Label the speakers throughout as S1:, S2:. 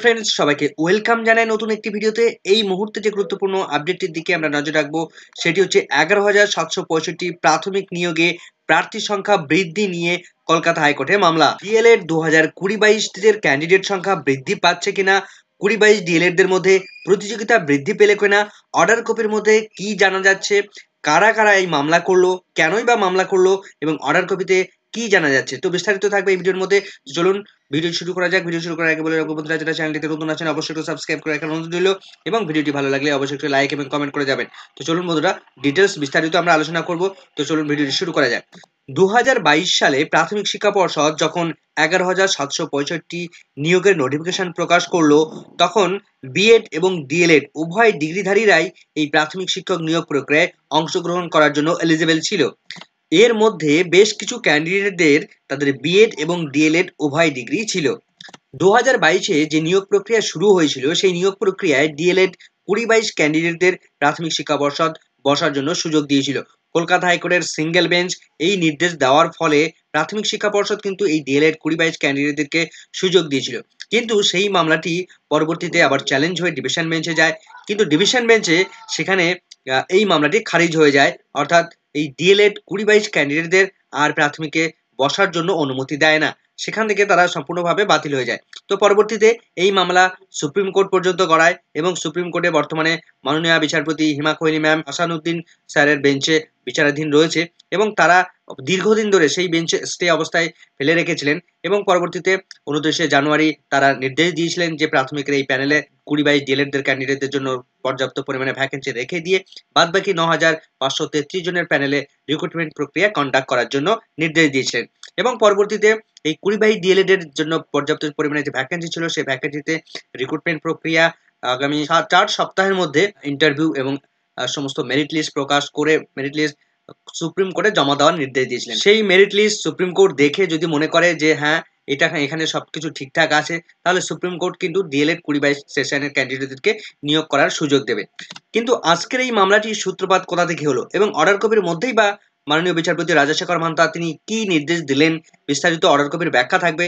S1: Friends, সবাইকে welcome জানাই নতুন একটি ভিডিওতে। এই মুহূর্তে যে গুরুত্বপূর্ণ আপডেটটির দিকে আমরা নজর রাখবো সেটি হচ্ছে 11,765 প্রাথমিক নিয়োগে প্রার্থী সংখ্যা বৃদ্ধি নিয়ে কলকাতা হাইকোর্টে মামলা। ডিএলএড 2020-22 ক্যান্ডিডেট সংখ্যা বৃদ্ধি পাচ্ছে কিনা, 20-22 ডিএলএডদের মধ্যে প্রতিযোগিতা বৃদ্ধি পেলে কিনা, অর্ডার কপির মধ্যে কি জানা যাচ্ছে, কারা কারা এই মামলা করলো, কেনই বা মামলা করলো এবং অর্ডার কপিতে কি জানা যাচ্ছে, তো বিস্তারিত থাকবে এই ভিডিওর মধ্যে। চলুন ভিডিও শুরু করা যাক। ভিডিও শুরু করার আগে বলে রাখবো, বন্ধুরা যারা চ্যানেলটিতে নতুন আছেন অবশ্যই একটু সাবস্ক্রাইব করে রাখার অনুরোধ রইল এবং ভিডিওটি ভালো লাগলে অবশ্যই একটু লাইক এবং কমেন্ট করে যাবেন। তো চলুন বন্ধুরা, ডিটেলস বিস্তারিত আমরা আলোচনা করব। তো চলুন ভিডিওটি শুরু করা যাক। 2022 সালে প্রাথমিক শিক্ষা পর্ষদ যখন 11,765 নিয়োগের নোটিফিকেশন প্রকাশ করলো, তখন বিএড এবং ডিএলএড উভয় ডিগ্রিধারীরাই এই প্রাথমিক শিক্ষক নিয়োগ প্রক্রিয়ায় অংশগ্রহণ করার জন্য এলিজিবল ছিল। এর মধ্যে বেশ কিছু ক্যান্ডিডেটদের তাদের বিএড এবং ডিএলএড উভয় ডিগ্রি ছিল। 2022-এ যে নিয়োগ প্রক্রিয়া শুরু হয়েছিল সেই নিয়োগ প্রক্রিয়ায় ডিএলএড 20-22 ক্যান্ডিডেটদের প্রাথমিক শিক্ষা পর্ষদ বসার জন্য সুযোগ দিয়েছিল। কলকাতা হাইকোর্টের সিঙ্গেল বেঞ্চ এই নির্দেশ দেওয়ার ফলে প্রাথমিক শিক্ষা পর্ষদ কিন্তু এই ডিএলএড 20-22 ক্যান্ডিডেটদেরকে সুযোগ দিয়েছিল। কিন্তু সেই মামলাটি পরবর্তীতে আবার চ্যালেঞ্জ হয়ে ডিভিশন বেঞ্চে যায়, কিন্তু ডিভিশন বেঞ্চে সেখানে এই মামলাটি খারিজ হয়ে যায়, অর্থাৎ এই ডিএলএড 20-22 ক্যান্ডিডেটদের আর প্রাথমিকে বসার জন্য অনুমতি দেয় না। সেখান থেকে তারা সম্পূর্ণভাবে বাতিল হয়ে যায়। তো পরবর্তীতে এই মামলা সুপ্রিম কোর্ট পর্যন্ত গড়ায় এবং সুপ্রিম কোর্টে বর্তমানে মাননীয় বিচারপতি হিমা কোহলি ম্যাম হাসানুদ্দিন স্যারের বেঞ্চে বিচারাধীন রয়েছে এবং তারা দীর্ঘদিন ধরে সেই বেঞ্চে স্টে অবস্থায় ফেলে রেখেছিলেন এবং পরবর্তীতে 29শে জানুয়ারি তারা নির্দেশ দিয়েছিলেন যে প্রাথমিকের এই প্যানেলে 20-22 ডিএলএডদের ক্যান্ডিডেটদের জন্য পর্যাপ্ত পরিমাণে ভ্যাকেন্সি রেখে দিয়ে বাদবাকি 9,533 জনের প্যানেলে রিক্রুটমেন্ট প্রক্রিয়া কন্ডাক্ট করার জন্য নির্দেশ দিয়েছিলেন এবং পরবর্তীতে এই 20-22 ডিএলএড এর জন্য পর্যাপ্ত পরিমাণে যে ভ্যাকেন্সি ছিল সেই ভ্যাকেন্সিতে রিক্রুটমেন্ট প্রক্রিয়া আগামী 4 সপ্তাহের মধ্যে ইন্টারভিউ এবং সমস্ত মেরিট লিস্ট প্রকাশ করে মেরিট লিস্ট সুপ্রিম কোর্টে জমা দেওয়ার নির্দেশ দিয়েছিলেন। সেই মেরিট লিস্ট সুপ্রিম কোর্ট দেখে যদি মনে করে যে হ্যাঁ এটা এখানে সবকিছু ঠিকঠাক আছে, তাহলে সুপ্রিম কোর্ট কিন্তু ডিএলএড 20-22 সেশনের ক্যান্ডিডেটদেরকে নিয়োগ করার সুযোগ দেবে। কিন্তু আজকের এই মামলাটির সূত্রপাত কোথা থেকে হলো এবং অর্ডার কপির মধ্যেই বা মাননীয় বিচারপতি রাজাশেখর মান্তা তিনি কি নির্দেশ দিলেন, বিস্তারিত অর্ডার কপির ব্যাখ্যা থাকবে।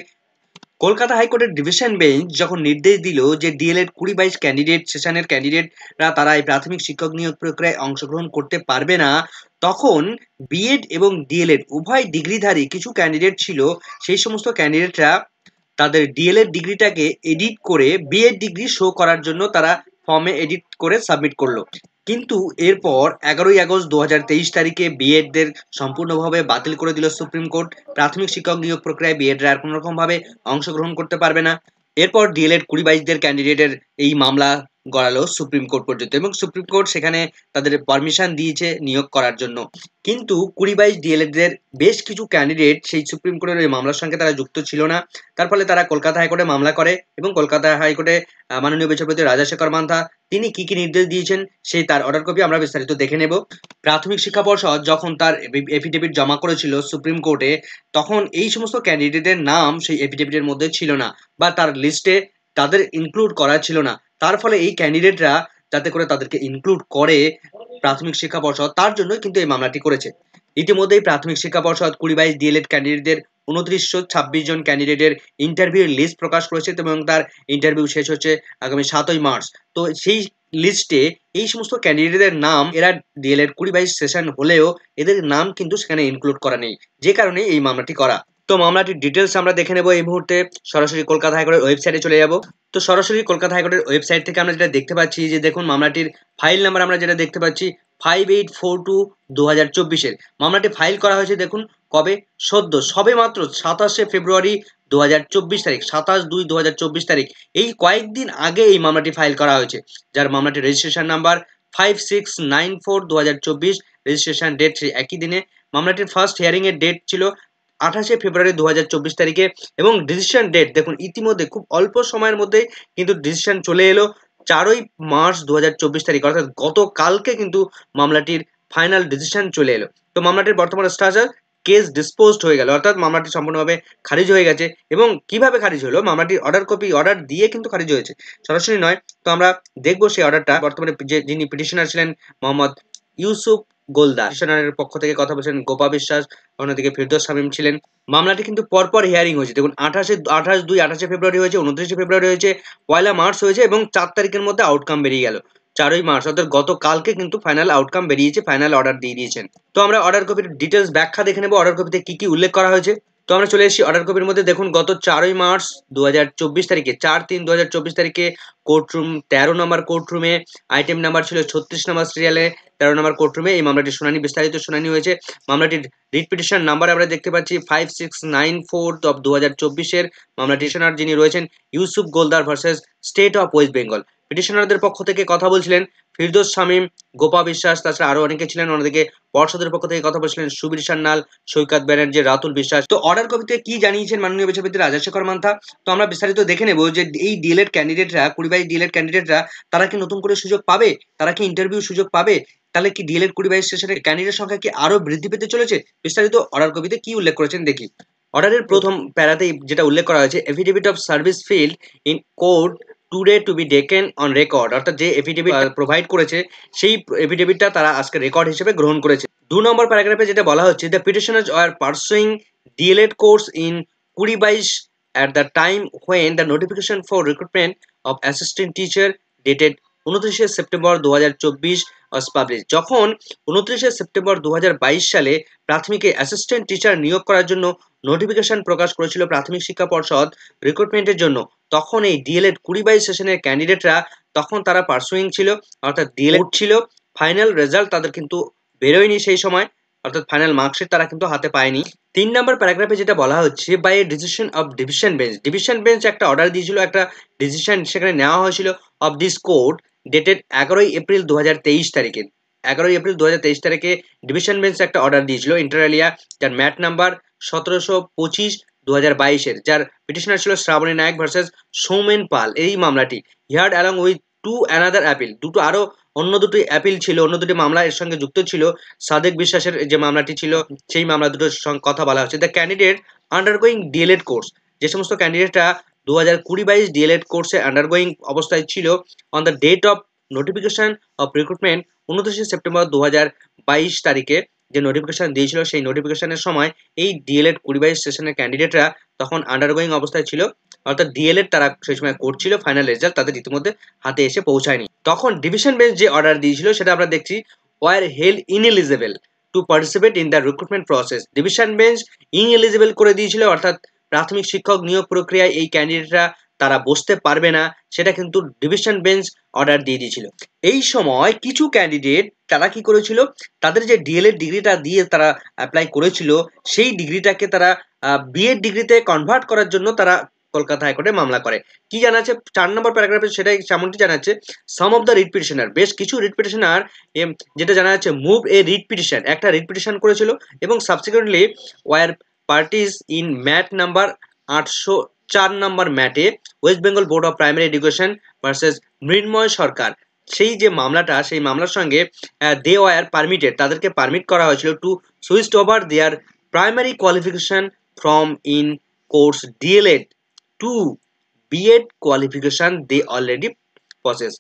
S1: কলকাতা হাইকোর্টের ডিভিশন বেঞ্চ যখন নির্দেশ দিল যে ডিএলএড 20-22 ক্যান্ডিডেট সেশনের ক্যান্ডিডেটরা তারা এই প্রাথমিক শিক্ষক নিয়োগ প্রক্রিয়ায় অংশগ্রহণ করতে পারবে না, তখন বিএড এবং ডিএলএড উভয় ডিগ্রিধারী কিছু ক্যান্ডিডেট ছিল, সেই সমস্ত ক্যান্ডিডেটরা তাদের ডিএলএড ডিগ্রিটাকে এডিট করে বিএড ডিগ্রি শো করার জন্য তারা ফর্মে এডিট করে সাবমিট করলো। কিন্তু এরপর 11ই আগস্ট 2023 তারিখে বিএডদের সম্পূর্ণভাবে বাতিল করে দিল সুপ্রিম কোর্ট। প্রাথমিক শিক্ষক নিয়োগ প্রক্রিয়ায় বিএডরা আর কোনো রকম ভাবে অংশগ্রহণ করতে পারবে না। এরপর ডিএলএড 20-22 ক্যান্ডিডেটের এই মামলা গড়ালো সুপ্রিম কোর্ট পর্যন্ত এবং সুপ্রিম কোর্ট সেখানে তাদের পারমিশন দিয়েছে নিয়োগ করার জন্য। কিন্তু 20-22 ডিএলএডদের বেশ কিছু ক্যান্ডিডেট সেই সুপ্রিম কোর্টের এই মামলার সঙ্গে তারা যুক্ত ছিল না। তার ফলে তারা কলকাতা হাইকোর্টে মামলা করে এবং কলকাতা হাইকোর্টে মাননীয় বিচারপতি রাজাশেখর মান্থা তিনি কি কি নির্দেশ দিয়েছেন সেই তার অর্ডার কপি আমরা বিস্তারিত দেখে নেব। প্রাথমিক শিক্ষা পর্ষদ যখন তার এফিডেভিট জমা করেছিল সুপ্রিম কোর্টে, তখন এই সমস্ত ক্যান্ডিডেটের নাম সেই এফিডেভিটের মধ্যে ছিল না বা তার লিস্টে তাদের ইনক্লুড করা ছিল না। তার ফলে এই ক্যান্ডিডেটরা যাতে করে তাদেরকে ইনক্লুড করে প্রাথমিক শিক্ষা পর্ষদ, তার জন্য কিন্তু এই মামলাটি করেছে। ইতিমধ্যেই প্রাথমিক শিক্ষা পর্ষদ 20-22 ডিএলএড ক্যান্ডিডেটদের 2926 জন ক্যান্ডিডেটের ইন্টারভিউর লিস্ট প্রকাশ করেছে এবং তার ইন্টারভিউ শেষ হচ্ছে আগামী 7ই মার্চ। তো সেই লিস্টে এই সমস্ত ক্যান্ডিডেটদের নাম এরা ডিএলএড 20-22 সেশন হলেও এদের নাম কিন্তু সেখানে ইনক্লুড করা নেই, যে কারণে এই মামলাটি করা। তো মামলাটির ডিটেলস আমরা দেখে নেব এই মুহূর্তে। সরাসরি কলকাতা হাইকোর্টের ওয়েবসাইটে চলে যাব। তো সরাসরি কলকাতা হাইকোর্টের ওয়েবসাইট থেকে আমরা যেটা দেখতে পাচ্ছি যে দেখুন মামলাটির ফাইল নাম্বার আমরা যেটা দেখতে পাচ্ছি 5842/2024 মামলাটি ফাইল করা হয়েছে দেখুন কবে, সবে মাত্র 27শে ফেব্রুয়ারি 2024 তারিখ, 27/2/2024 তারিখ, এই কয়েকদিন আগে এই মামলাটি ফাইল করা হয়েছে, যার মামলাটির রেজিস্ট্রেশন নাম্বার 5694/2024, রেজিস্ট্রেশন ডেট সেই একই দিনে। মামলাটির ফার্স্ট হিয়ারিং এর ডেট ছিল 28শে ফেব্রুয়ারি 2024 তারিখে এবং ডিসিশন ডেট দেখুন ইতিমধ্যে খুব অল্প সময়ের মধ্যে কিন্তু ডিসিশন চলে এলো 4ই মার্চ 2024 তারিখ, অর্থাৎ গতকালকে কিন্তু মামলাটির ফাইনাল ডিসিশন চলে এলো। তো মামলাটির বর্তমান স্ট্যাটাস কেস ডিসপোজড হয়ে গেল, অর্থাৎ মামলাটি সম্পূর্ণভাবে খারিজ হয়ে গেছে। এবং কিভাবে খারিজ হলো, মামলাটির অর্ডার কপি অর্ডার দিয়ে কিন্তু খারিজ হয়েছে, সরাসরি নয়। তো আমরা দেখবো সেই অর্ডারটা। বর্তমানে যিনি পিটিশনার ছিলেন মোহাম্মদ ইউসুফ গোলদার। পিটিশনারের পক্ষ থেকে কথা বলছেন গোপা বিশ্বাস, অন্যদিকে ফিরদৌস শামীম ছিলেন। মামলাটি কিন্তু পরপর হিয়ারিং হয়েছে। দেখুন 28 ফেব্রুয়ারি হয়েছে, 29 ফেব্রুয়ারি হয়েছে, 1 মার্চ হয়েছে এবং 4 তারিখের মধ্যে আউটকাম বেরিয়ে গেল। 4 মার্চ অর্থাৎ গতকালকে কিন্তু ফাইনাল আউটকাম বেরিয়েছে, ফাইনাল অর্ডার দিয়ে দিয়েছেন। তো আমরা অর্ডার কপির ডিটেলস ব্যাখ্যা দেখে নেব, অর্ডার কপিতে কি কি উল্লেখ করা হয়েছে। তো আমরা চলে এসেছি অর্ডার কপির মধ্যে। দেখুন গত 4 মার্চ 2024 তারিখে 4/3/2024 তারিখে কোর্টরুম 13 নম্বর কোর্টরুমে আইটেম নাম্বার ছিল 36 নম্বর সিরিয়ালে 13 নম্বর কোর্টরুমে এই মামলাটির শুনানি, বিস্তারিত শুনানি হয়েছে। মামলাটির রিট পিটিশন নাম্বার আমরা দেখতে পাচ্ছি 5694/2024 এর। মামলা পিটিশনার যিনি রয়েছেন Yusuf Goldar versus state of West Bengal. পিটিশনারদের পক্ষ থেকে কথা বলছিলেন ফিরদৌস শামীম, গোপা বিশ্বাস, তাছাড়া আরো অনেকে ছিলেন। অন্যদিকে পর্ষদের পক্ষ থেকে কথা বলছিলেন সুবীর সান্যাল, সৈকত ব্যানার্জি, রাতুল বিশ্বাস। তো অর্ডার কপিতে কি জানিয়েছেন মাননীয় বিচারপতি রাজাশেখর মান্থা, তো আমরা বিস্তারিত দেখে নেব যে এই ডিএলএড ক্যান্ডিডেটরা 20/22 ডিএলএড ক্যান্ডিডেটরা তারা কি নতুন করে সুযোগ পাবে, তারা কি ইন্টারভিউ সুযোগ পাবে, তাহলে কি ডিএলএড 20/22 সেশনের ক্যান্ডিডেট সংখ্যা কি আরো বৃদ্ধি পেতে চলেছে। বিস্তারিত অর্ডার কপিতে কি উল্লেখ করেছেন দেখি। অর্ডারের প্রথম প্যারাতেই যেটা উল্লেখ করা হয়েছে, affidavit of service filed in court today to be taken on record, অর্থাৎ যে এফিডেভিট প্রোভাইড করেছে সেই এফিডেভিটটা তারা আজকে রেকর্ড হিসেবে গ্রহণ করেছে। 2 নম্বর প্যারাগ্রাফে যেটা বলা হচ্ছে, the petitioners are pursuing DElEd course in 20/22 at the time when the notification for recruitment of assistant teacher dated 29 September 2024 was published। যখন 29 সেপ্টেম্বর 2022 সালে প্রাথমিকে অ্যাসিস্ট্যান্ট টিচার নিয়োগ করার জন্য নোটিফিকেশন প্রকাশ করেছিল প্রাথমিক শিক্ষা পর্ষদ রিক্রুটমেন্টের জন্য, তখন এই ডিএলএড 20/22 সেশনের ক্যান্ডিডেটরা তখন তারা পার্সুইং ছিল, অর্থাৎ ডিএলএড ছিল। ফাইনাল রেজাল্ট তাদের কিন্তু বেরোয়নি সেই সময়, অর্থাৎ ফাইনাল মার্কশিট তারা কিন্তু হাতে পায়নি। 3 নম্বর প্যারাগ্রাফে যেটা বলা হচ্ছে, by a decision of division bench, division bench একটা অর্ডার দিয়েছিল, একটা ডিসিশন সেখানে নেওয়া হয়েছিল of this court dated 11 April 2023 তারিখে। 11 এপ্রিল 2023 তারিখে ডিভিশন বেঞ্চ একটা অর্ডার দিয়েছিল ইন্টার আলিয়া, যার ম্যাট নাম্বার 1725/2022 এর, যার পিটিশনার ছিল শ্রাবণী নায়ক ভার্সেস সৌমেন পাল। এই মামলাটি heard along with two another appeal, অন্য দুটি অ্যাপিল ছিল, অন্য দুটি মামলা এর সঙ্গে যুক্ত ছিল। সাদেক বিশ্বাসের যে মামলাটি ছিল সেই মামলা দুটোর কথা বলা হচ্ছে। The candidate undergoing DElEd course, যে সমস্ত ক্যান্ডিডেটরা 2020-22 ডিএলএড কোর্সে আন্ডারগোয়িং অবস্থায় ছিল on the date of notification of recruitment 29 September 2022 তারিখে যে নোটিফিকেশন দিয়েছিল, সেই নোটিফিকেশনের সময় এই ডিএলএড 20/22 সেশনের ক্যান্ডিডেটরা তখন আন্ডারগোয়িং অবস্থায় ছিল, অর্থাৎ ডিএলএড তারা সেই সময় করছিল। ফাইনাল রেজাল্ট তাদের ইতিমধ্যে হাতে এসে পৌঁছায়নি। তখন ডিভিশন বেঞ্চ যে অর্ডার দিয়েছিল সেটা আমরা দেখছি, were held ineligible to participate in the recruitment process. Division bench ineligible করে দিয়েছিল, অর্থাৎ প্রাথমিক শিক্ষক নিয়োগ প্রক্রিয়ায় এই ক্যান্ডিডেটরা তারা বসতে পারবে না, সেটা কিন্তু ডিভিশন বেঞ্চ অর্ডার দিয়ে দিয়েছিল। এই সময় কিছু ক্যান্ডিডেট তারা কি করেছিল, তাদের যে ডিএলএড ডিগ্রিটা দিয়ে তারা অ্যাপ্লাই করেছিল সেই ডিগ্রিটাকে তারা বিএড ডিগ্রিতে কনভার্ট করার জন্য তারা কলকাতা হাইকোর্টে মামলা করে। কি জানাচ্ছে 4 নম্বর প্যারাগ্রাফে, সেটাই যেমনটি জানাচ্ছে, some of the writ petitioner, বেশ কিছু রিট পিটিশনার যেটা জানা যাচ্ছে মুভ এ রিট পিটিশন, একটা রিট পিটিশন করেছিল এবং subsequently were parties in matter number 804 নম্বর ম্যাটে West Bengal board of primary education versus Mrinmoy Sarkar. সেই যে মামলাটা, সেই মামলার সঙ্গে দে ওয়ার পারমিটেড, তাদেরকে পারমিট করা হয়েছিল to switch over their primary qualification from in course DElEd to BEd qualification they already possess,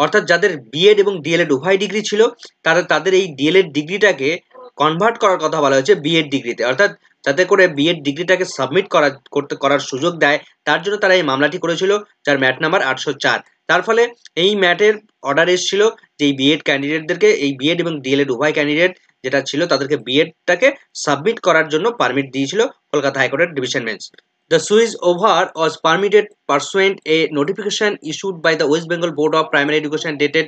S1: অর্থাৎ যাদের বিএড এবং ডিএলএড উভয় ডিগ্রি ছিল তাদের এই ডিএলএড ডিগ্রিটাকে কনভার্ট করার কথা বলা হয়েছে বিএড ডিগ্রিতে, অর্থাৎ যাতে করে বিএড ডিগ্রিটাকে সাবমিট করার সুযোগ দেয়, তার জন্য তারা এই মামলাটি করেছিল, যার ম্যাট নাম্বার 804। তার ফলে এই ম্যাটের অর্ডার এসেছিল যে এই বিএড ক্যান্ডিডেটদেরকে, এই বিএড এবং ডিএলএড উভয় ক্যান্ডিডেট যেটা ছিল তাদেরকে বিএডটাকে সাবমিট করার জন্য পারমিট দিয়েছিল কলকাতা হাইকোর্টের division bench. The switch over was permitted pursuant a notification issued by the West Bengal Board of Primary Education dated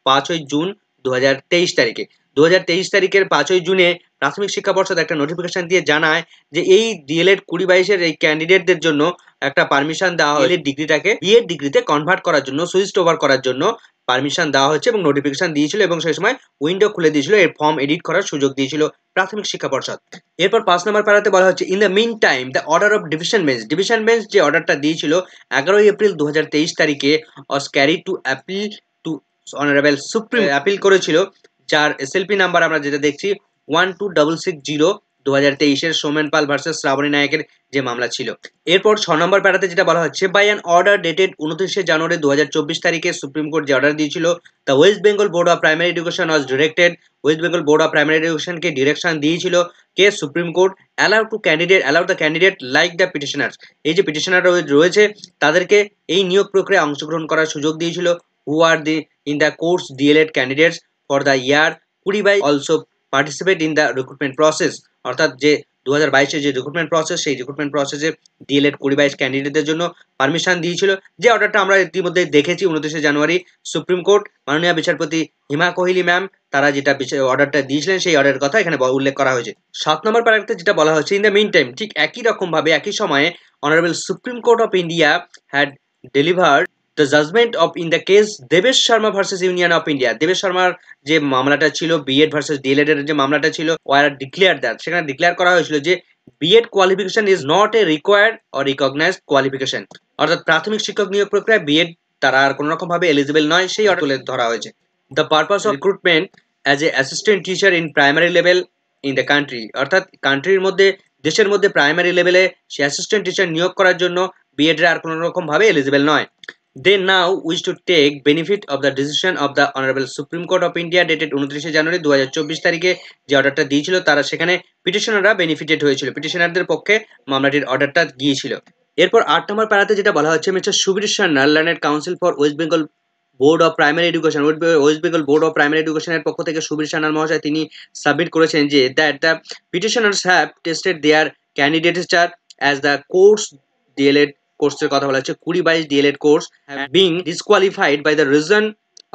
S1: 5 June 2023 তারিখে। 2023 তারিখের 5 জুনে প্রাথমিক শিক্ষা পর্ষদ একটা নোটিফিকেশন দিয়ে জানায় যে এই ডিএলএড 20/22 এই ক্যান্ডিডেটদের জন্য একটা পারমিশন দেওয়া হয় ডিগ্রিটাকে বিএড ডিগ্রিতে কনভার্ট করার জন্য, সুইচ ওভার করার জন্য পারমিশন দেওয়া হচ্ছে এবং নোটিফিকেশন দিয়েছিল এবং সেই সময় উইন্ডো খুলে দিয়েছিল, এর ফর্ম এডিট করার সুযোগ দিয়েছিল প্রাথমিক শিক্ষা পর্ষদ। এরপর 5 নম্বর প্যারাতে বলা হচ্ছে, in the mean time the order of division bench, division bench যে অর্ডারটা দিয়েছিল 11 এপ্রিল 2023 তারিখে was carry to appeal to honourable supreme, appeal করেছিল, যার এসএলপি নাম্বার আমরা যেটা দেখছি 12660 2023-এর সোমেন পাল ভার্সেস শ্রাবণী নায়কের যে মামলা ছিল। এরপর 6 নম্বর প্যারাতে যেটা বলা হচ্ছে, বাই অ্যান অর্ডার ডেটেড 29শে জানুয়ারি 2024 তারিখে সুপ্রিম কোর্ট যে অর্ডার দিয়েছিল, the West Bengal board of primary education was directed, West Bengal board of primary এডুকেশনকে ডিরেকশন দিয়েছিল কে supreme court, allow the candidate like the petitioners, এই যে পিটিশনার রয়েছে তাদেরকে এই নিয়োগ প্রক্রিয়ায় অংশগ্রহণ করার সুযোগ দিয়েছিল, who are the in the course DElEd candidates for the year 2022 also participate in the recruitment process, অর্থাৎ যে 2022-এর যে রিক্রুটমেন্ট প্রসেস, সেই রিক্রুটমেন্ট প্রসেসে ডিএলএড 2022 ক্যান্ডিডেটদের জন্য পারমিশন দিয়েছিল, যে অর্ডারটা আমরা ইতিমধ্যে দেখেছি 29শে জানুয়ারি সুপ্রিম কোর্ট মাননীয় বিচারপতি হিমা কোহলি ম্যাম তারা যেটা অর্ডারটা দিয়েছিলেন সেই অর্ডারের কথা এখানে উল্লেখ করা হয়েছে। 7 নম্বর প্যারাগ্রাফে যেটা বলা হচ্ছে, ইন দ্য মিন টাইম, ঠিক একই রকম ভাবে একই সময়ে honourable supreme court of India had delivered the judgment of in the case Devesh Sharma versus union of India. Devesh শর্মার যে মামলাটা ছিল বিএড ভার্সেস ডিএলএড এর যে মামলাটা ছিল, ওয়ার ডিক্লেয়ার দ্যাট, সেখানে ডিক্লেয়ার করা হয়েছিল যে BEd qualification is not a required or recognised qualification, অর্থাৎ প্রাথমিক শিক্ষক নিয়োগ প্রক্রিয়ায় বিএড তারা আর কোনো রকম ভাবে এলিজিবল নয়, সেই অর্ডার তুলে ধরা হয়েছে। The purpose of recruitment as a assistant teacher in primary level in the country, অর্থাৎ কান্ট্রির মধ্যে দেশের মধ্যে প্রাইমারি লেভেলে সে অ্যাসিস্ট্যান্ট টিচার নিয়োগ করার জন্য বিএড আর কোনো রকম ভাবে এলিজিবল নয়। They now wish to take benefit of the decision of the Honorable Supreme Court of India dated 29শে January 2024 তারিখে যে অর্ডারটা দিয়েছিল, তারা সেখানে পিটিশনাররা বেনিফিটেড হয়েছিল, পিটিশনারদের পক্ষে মামলাটির অর্ডারটা গিয়েছিল। এরপর 8 নম্বর প্যারাতে যেটা বলা হচ্ছে, mister Subir Sanyal, learned council for West Bengal board of primary education, West Bengal board of primary এডুকেশনের পক্ষ থেকে সুবীর সান্যাল মহাশয় তিনি সাবমিট করেছেন যে that the petitioners have tested their candidature as the course DElEd কোর্সের কথা বলা হচ্ছে 2022 DElEd course being disqualified by the reason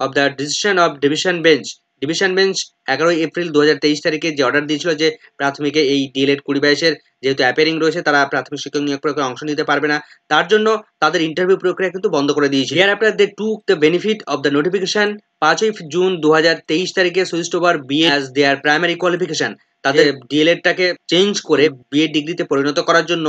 S1: of the decision of division bench. Division bench 11 April 2023 তারিখে যে অর্ডার দিয়েছিল যে প্রাথমিকে এই ডিএলএড 2022-এর যেহেতু অ্যাপিয়ারিং রয়েছে তারা প্রাথমিক শিক্ষক নিয়োগ প্রক্রিয়ায় অংশ নিতে পারবে না, তার জন্য তাদের ইন্টারভিউ প্রক্রিয়া কিন্তু বন্ধ করে দিয়েছিল। Here after they took the benefit of the notification 5 June 2023 তারিখে switched over BEd as their primary qualification, তাদের ডিএলএডটাকে চেঞ্জ করে বিএড ডিগ্রিতে পরিণত করার জন্য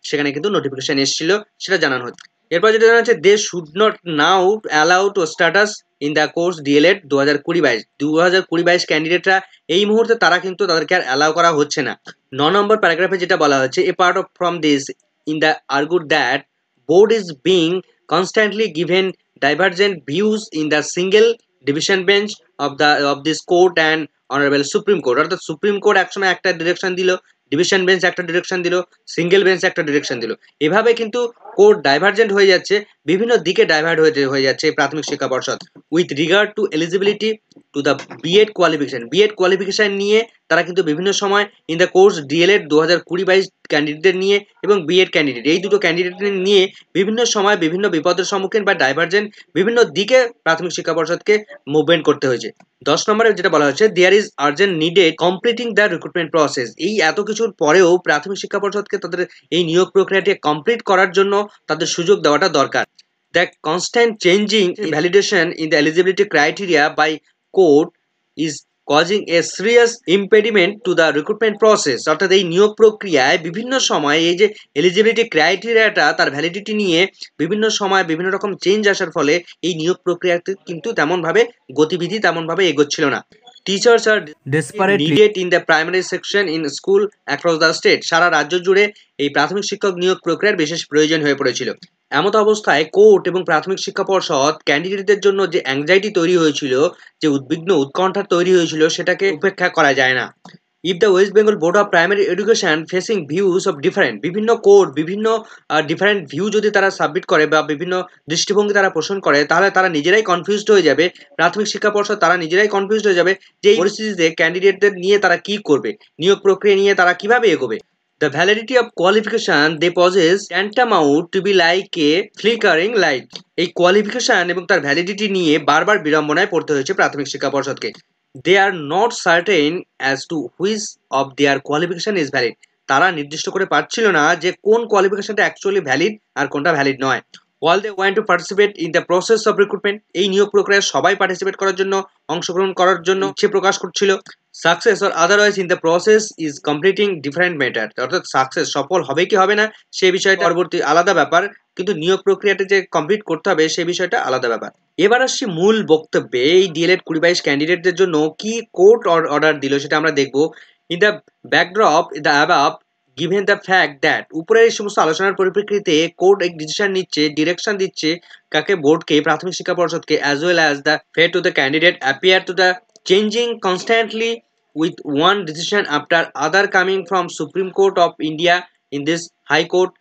S1: সেখানে কিন্তু নোটিফিকেশন এসেছিল, সেটা জানানো হচ্ছে। এরপর যেটা জানা যাচ্ছে, they should not now allow to status in the course DElEd 2020-22 ক্যান্ডিডেটরা এই মুহূর্তে তারা কিন্তু তাদেরকে আর অ্যালাউ করা হচ্ছে না। 9 নম্বর প্যারাগ্রাফে যেটা বলা হচ্ছে, a part of from this in the argued that board is being constantly given divergent views in the single division bench of this court and honorable supreme court, অর্থাৎ সুপ্রিম কোর্ট একসময় একটা direction দিল, division bench একটা direction দিল, single bench একটা direction দিল, এভাবে কিন্তু কোর্ট ডাইভার্জেন্ট হয়ে যাচ্ছে, বিভিন্ন দিকে ডাইভার্ট হয়ে যাচ্ছে প্রাথমিক শিক্ষা পর্ষদ with regard to eligibility to the BEd qualification নিয়ে তারা কিন্তু বিভিন্ন সময় in the course DElEd 2020-22 candidate নিয়ে এবং বিএড ক্যান্ডিডেট এই দুটো ক্যান্ডিডেট নিয়ে বিভিন্ন সময় বিভিন্ন বিপদের সম্মুখীন বা ডাইভার্জেন্ট বিভিন্ন দিকে প্রাথমিক শিক্ষা পর্ষদকে মুভমেন্ট করতে হয়েছে। 10 নম্বরে যেটা বলা হচ্ছে, there is urgent needed completing the recruitment process, এই এত কিছুর পরেও প্রাথমিক শিক্ষা পর্ষদকে তাদের এই নিয়োগ প্রক্রিয়াটি কমপ্লিট করার জন্য তাদের সুযোগ দেওয়াটা দরকার। The constant changing validation in the eligibility criteria by court is causing a serious impediment to the recruitment process, অর্থাৎ এই নিয়োগ প্রক্রিয়ায় বিভিন্ন সময় এই যে এলিজিবিলিটি ক্রাইটেরিয়াটা তার ভ্যালিডিটি নিয়ে বিভিন্ন সময় বিভিন্ন রকম চেঞ্জ আসার ফলে এই নিয়োগ প্রক্রিয়াতে কিন্তু তেমনভাবে গতিবিধি তেমনভাবে এগোচ্ছিল না। Teachers are desperately needed in the primary section in school across the state, সারা রাজ্য জুড়ে এই প্রাথমিক শিক্ষক নিয়োগ প্রক্রিয়ার বিশেষ প্রয়োজন হয়ে পড়েছিল। এমত অবস্থায় কোর্ট এবং প্রাথমিক শিক্ষা পর্ষদ ক্যান্ডিডেটদের জন্য যে অ্যাংজাইটি তৈরি হয়েছিল, যে উদ্বিগ্ন উৎকণ্ঠা তৈরি হয়েছিল, সেটাকে উপেক্ষা করা যায় না। If the West Bengal board of primary education facing views of different, বিভিন্ন কোর্ট বিভিন্ন ডিফারেন্ট ভিউ যদি তারা সাবমিট করে বা বিভিন্ন দৃষ্টিভঙ্গি তারা পোষণ করে, তাহলে তারা নিজেরাই কনফিউজড হয়ে যাবে, প্রাথমিক শিক্ষা পর্ষদ তারা নিজেরাই কনফিউজড হয়ে যাবে যে এই পরিস্থিতিতে ক্যান্ডিডেটদের নিয়ে তারা কি করবে, নিয়োগ প্রক্রিয়া নিয়ে তারা কিভাবে এগোবে। The validity of qualification they possess tantamount to be like a flickering light, এই কোয়ালিফিকেশন এবং তার ভ্যালিডিটি নিয়ে বারবার বিড়ম্বনায় পড়তে হয়েছে প্রাথমিক শিক্ষা পর্ষদকে। They are not certain as to which of their qualification is valid, তারা নির্দিষ্ট করে পারছিল না যে কোন কোয়ালিফিকেশনটা অ্যাকচুয়ালি ভ্যালিড আর কোনটা ভ্যালিড নয়। While they want to participate in the process of recruitment, এই নিয়োগ প্রক্রিয়ায় সবাই পার্টিসিপেট করার জন্য অংশগ্রহণ করার জন্য ইচ্ছে প্রকাশ করছিল। Success or otherwise in the process is completing different matter, অর্থাৎ সাকসেস সফল হবে কি হবে না সেই বিষয়টা পরবর্তী আলাদা ব্যাপার, কিন্তু নিয়োগ প্রক্রিয়াটা যে কমপ্লিট করতে হবে সেই বিষয়টা আলাদা ব্যাপার। এবার আসছি মূল বক্তব্যে, এই ডিএলএড 2022 ক্যান্ডিডেটদের জন্য কি কোর্ট অর্ডার দিল সেটা আমরা দেখব। In the backdrop, the above, given the fact that উপরের এই সমস্ত আলোচনার পরিপ্রেক্ষিতে কোর্ট এক ডিসিশন নিচ্ছে, ডিরেকশন দিচ্ছে কাকে, বোর্ডকে, প্রাথমিক শিক্ষা পর্ষদকে, as well as the fate to the candidate appear to the changing constantly with one decision after other coming from Supreme Court of India in this High Court.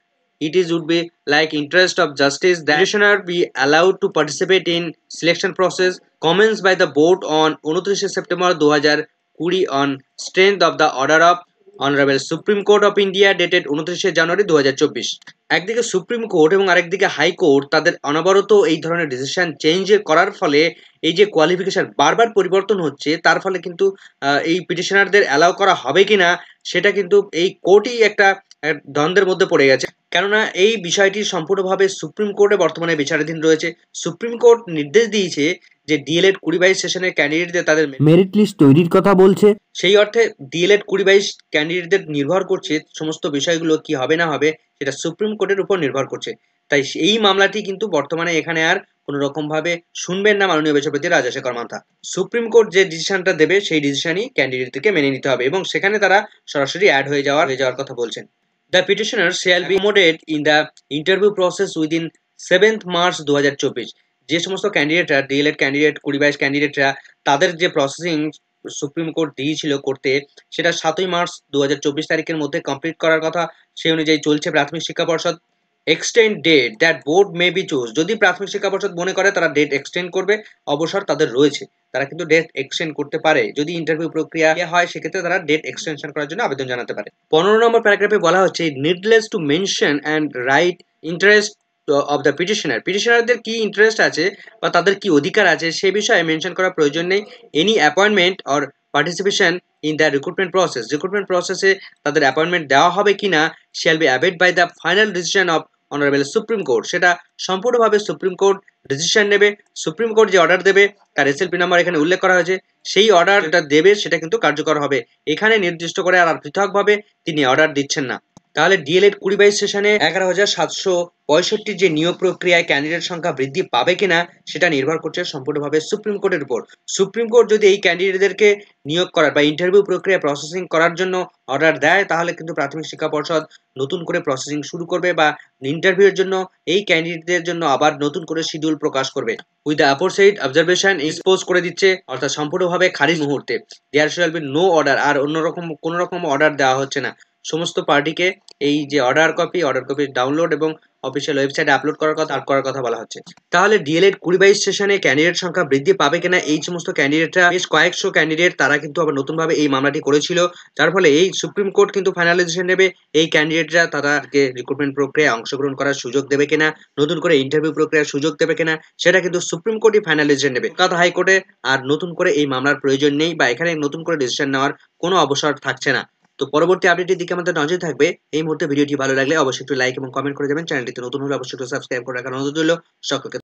S1: It is would be like interest of justice that petitioner be allowed to participate in selection process commenced by the board on 29 September 2020 on strength of the order of honourable supreme court of India dated 29 জানুয়ারি 2024। একদিকে supreme court এবং আরেকদিকে high court তাদের অনবরত এই ধরনের decision change করার ফলে এই যে কোয়ালিফিকেশন বারবার পরিবর্তন হচ্ছে, তার ফলে কিন্তু এই পিটিশনারদের অ্যালাউ করা হবে কিনা সেটা কিন্তু এই কোর্টই একটা দ্বন্দ্বের মধ্যে পড়ে গেছে। কেননা এই বিষয়টি সম্পূর্ণভাবে সুপ্রিম কোর্টে বর্তমানে বিচারাধীন রয়েছে। সুপ্রিম কোর্ট নির্দেশ দিয়েছে যে ডিএলএড 2022 সেশনের ক্যান্ডিডেটদের তাদের
S2: মেরিট লিস্ট তৈরির কথা বলছে।
S1: সেই অর্থে ডিএলএড 2022 ক্যান্ডিডেটদের নির্ভর করছে সমস্ত বিষয়গুলো কি হবে না হবে, সেটা সুপ্রিম কোর্টের উপর নির্ভর করছে। তাই এই মামলাটি কিন্তু বর্তমানে এখানে আর কোনো রকম ভাবে শুনবেন না মাননীয় বিচারপতি রাজাশেখর মান্থা। সুপ্রিম কোর্ট যে ডিসিশনটা দেবে সেই ডিসিশনই ক্যান্ডিডেটদেরকে মেনে নিতে হবে এবং সেখানে তারা সরাসরি অ্যাড হয়ে যাওয়ার কথা বলছেন। The petitioner shall be accommodated in the interview process within 7th March 2024। যে সমস্ত ক্যান্ডিডেটরা ডিএলএড ক্যান্ডিডেট 2022 ক্যান্ডিডেটরা তাদের যে প্রসেসিং সুপ্রিম কোর্ট দিয়েছিল করতে, সেটা 7ই মার্চ 2024 তারিখের মধ্যে কমপ্লিট করার কথা। সেই অনুযায়ী চলছে প্রাথমিক শিক্ষা পর্ষদ। Extend date that board may be choose, যদি প্রাথমিক শিক্ষা পর্ষদ মনে করে তারা ডেট এক্সটেন্ড করবে, অবসর তাদের রয়েছে, তারা কিন্তু ডেট এক্সটেন্ড করতে পারে। যদি ইন্টারভিউ প্রক্রিয়া হয় সেক্ষেত্রে তারা ডেট এক্সটেনশন করার জন্য আবেদন জানাতে পারে। 15 নম্বর প্যারাগ্রাফে বলা হচ্ছে needless to mention and right interest of the পিটিশনারদের কি ইন্টারেস্ট আছে বা তাদের কি অধিকার আছে সে বিষয়ে মেনশন করার প্রয়োজন নেই। Any appointment or participation in the recruitment প্রসেসে তাদের অ্যাপয়েন্টমেন্ট দেওয়া হবে কিনা shall be abide by the final decision of honourable supreme court, সেটা সম্পূর্ণভাবে সুপ্রিম কোর্ট ডিসিশন নেবে। সুপ্রিম কোর্ট যে অর্ডার দেবে তার এসএলপি নাম্বার এখানে উল্লেখ করা হয়েছে, সেই অর্ডার যেটা দেবে সেটা কিন্তু কার্যকর হবে। এখানে নির্দিষ্ট করে আর পৃথকভাবে তিনি অর্ডার দিচ্ছেন না। তাহলে ডিএলএড 2022 সেশনে 11,765 যে নিয়োগ প্রক্রিয়ায় ক্যান্ডিডেট সংখ্যা বৃদ্ধি পাবে কিনা সেটা নির্ভর করছে সম্পূর্ণভাবে সুপ্রিম কোর্টের উপর। সুপ্রিম কোর্ট যদি এই ক্যান্ডিডেটদেরকে নিয়োগ করার বা ইন্টারভিউ প্রক্রিয়া প্রসেসিং করার জন্য অর্ডার দেয়, তাহলে কিন্তু প্রাথমিক শিক্ষা পর্ষদ নতুন করে প্রসেসিং শুরু করবে বা ইন্টারভিউর জন্য এই ক্যান্ডিডেটদের জন্য আবার নতুন করে শিডিউল প্রকাশ করবে। With the aforesaid observation expose করে দিচ্ছে, অর্থাৎ সম্পূর্ণভাবে খারিজ মুহূর্তে there shall be no order, আর অন্যরকম কোনো রকম অর্ডার দেওয়া হচ্ছে না। সমস্ত পার্টিকে এই যে অর্ডার কপি ডাউনলোড এবং অফিসিয়াল ওয়েবসাইটে আপলোড করার কথা বলা হচ্ছে। তাহলে ডিএলএড 2022 সেশনে ক্যান্ডিডেট সংখ্যা বৃদ্ধি পাবে কিনা, এই সমস্ত ক্যান্ডিডেটরা বেশ কয়েকশো ক্যান্ডিডেট তারা কিন্তু আবার নতুনভাবে এই মামলাটি করেছিল, যার ফলে এই সুপ্রিম কোর্ট কিন্তু ফাইনালাইজেশন নেবে এই ক্যান্ডিডেটরা তাদেরকে রিক্রুটমেন্ট প্রক্রিয়ায় অংশগ্রহণ করার সুযোগ দেবে কিনা, নতুন করে ইন্টারভিউ প্রক্রিয়ার সুযোগ দেবে কিনা, সেটা কিন্তু সুপ্রিম কোর্টই ফাইনালাইজেশন নেবে। কলকাতা হাইকোর্টে আর নতুন করে এই মামলার প্রয়োজন নেই বা এখানে নতুন করে ডিসিশন নেওয়ার কোনো অবসর থাকছে না। তো পরবর্তী আপডেটের দিকে আমাদের নজর থাকবে। এই মুহূর্তে ভিডিওটি ভালো লাগলে অবশ্যই একটু লাইক এবং কমেন্ট করে যাবেন। চ্যানেলটিতে নতুন হলে অবশ্যই একটু সাবস্ক্রাইব করে রাখার অনুরোধ রইল সকলকে।